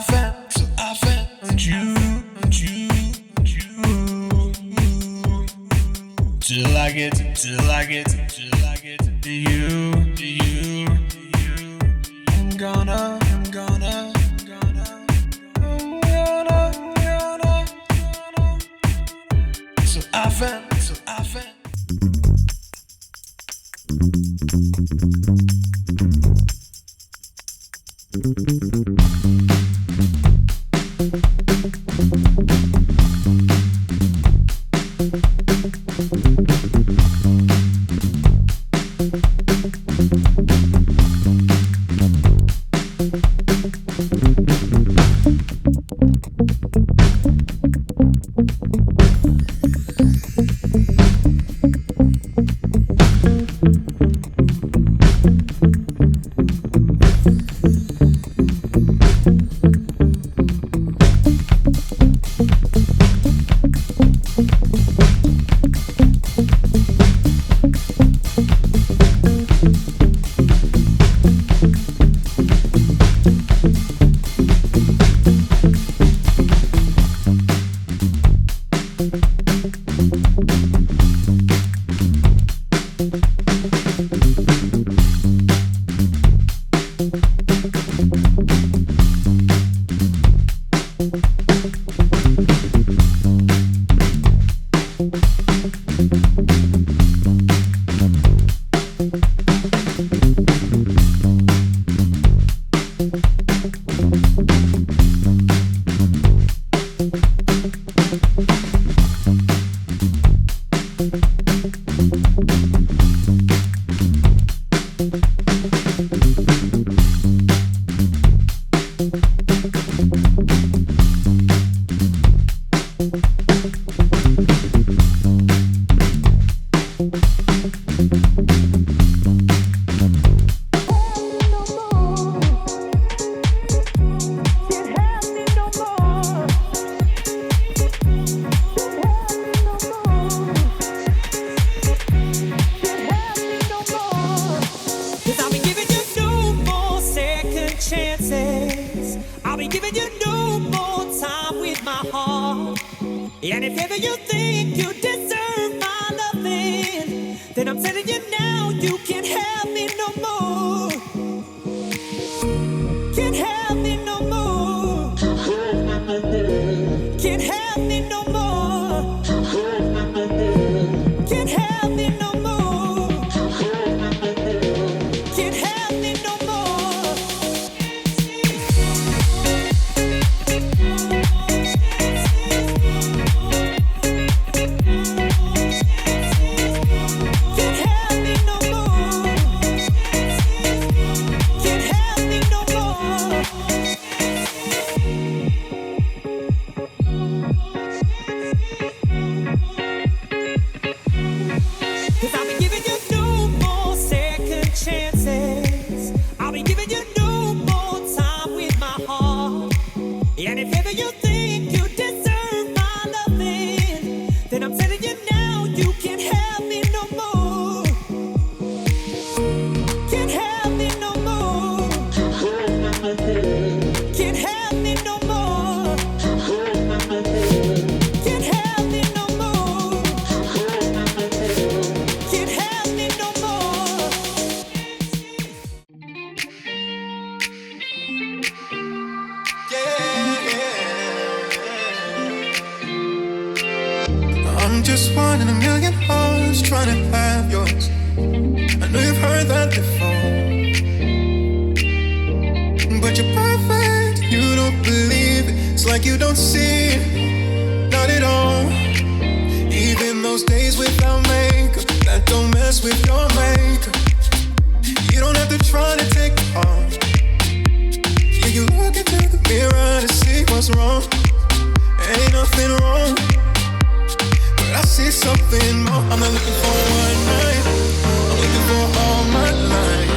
found you, till I get to you. I'm gonna. So I found. And if ever you think you deserve my loving, then I'm telling you now, you can't have me no more. Can't have me no more. Can't have me no more. Can't have me no more. Can't have me no more. I'm just one in a million hearts trying to have yours. I know you've heard that before, but you're perfect, you don't believe it. It's like you don't see it, not at all. Even those days without makeup, that don't mess with your makeup. You don't have to try to take it off. Yeah, you look into the mirror to see what's wrong. Ain't nothing wrong, but I see something more. I'm not looking for one night, I'm looking for all my life.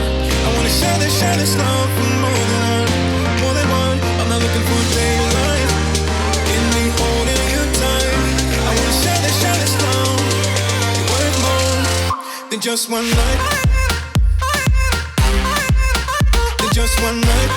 I wanna share this love for more than one. I'm not looking for daylight in me holding you tight. I wanna share this love. You're worth more than just one night. Than just one night.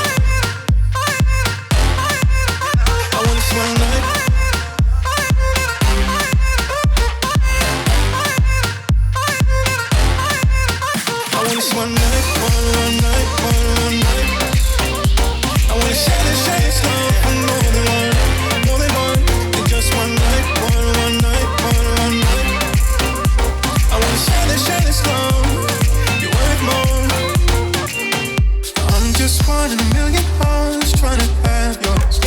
million hearts trying to have yours.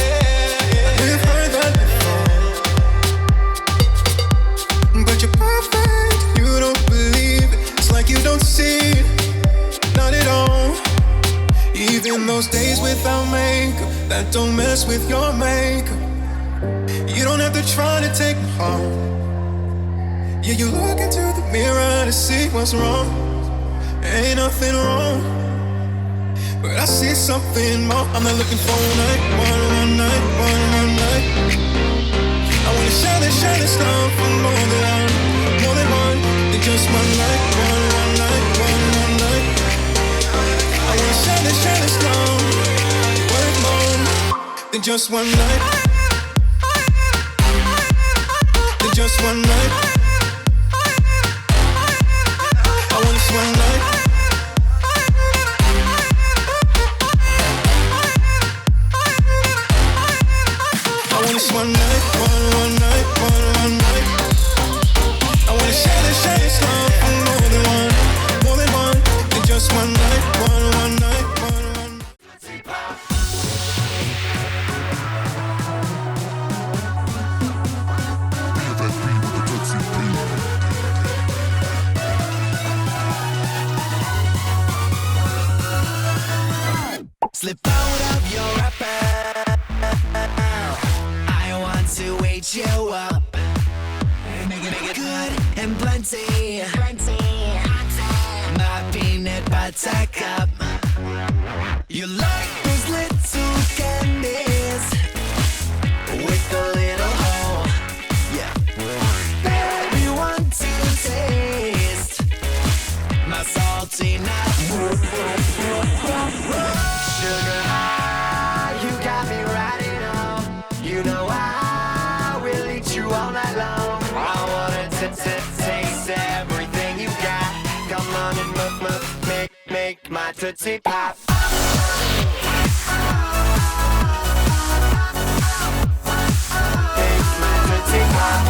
We've heard that before. But you're perfect, you don't believe it. It's like you don't see it, not at all. Even those days without makeup that don't mess with your makeup. You don't have to try to take my heart. Yeah, you look into the mirror to see what's wrong. Ain't nothing wrong, but I see something more. I'm not looking for one night, one night, one night. I wanna share this love for more than one, than just one night, one night, one night. I wanna share this love worth more than just one night, than just one night. I want this one night. I want this one night, one night, one night. I wanna share this love for more than one, than just one night, one night, one. Slip out of your wrapper. I want to wake you up. Make it good and plenty. My peanut butter cup. You like those little candies with a little hole. Yeah. Baby, want to taste my salty nut. Sugar high, you got me riding on. You know I will eat you all night long. I wanted to taste everything you got. Come on and make my tootsie pop. Make my tootsie pop.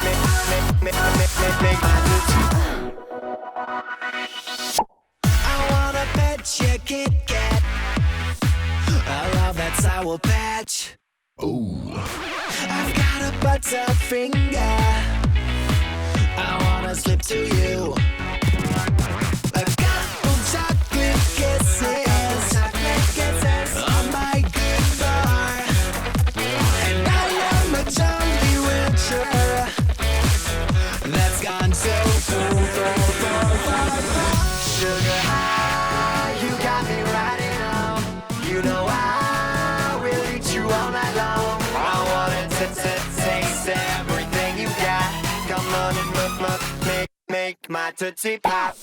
Make my tootsie pop. Your Kit Kat. I love that Sour Patch. Ooh. I've got a butter finger. I wanna slip to you. I've got chocolate kisses on my good bar. And I am a Johnny Winter that's gone so far. Sugar high, you got me riding on. You know I will eat you all night long. I wanted to taste everything you got. Come on and make my tootsie pop.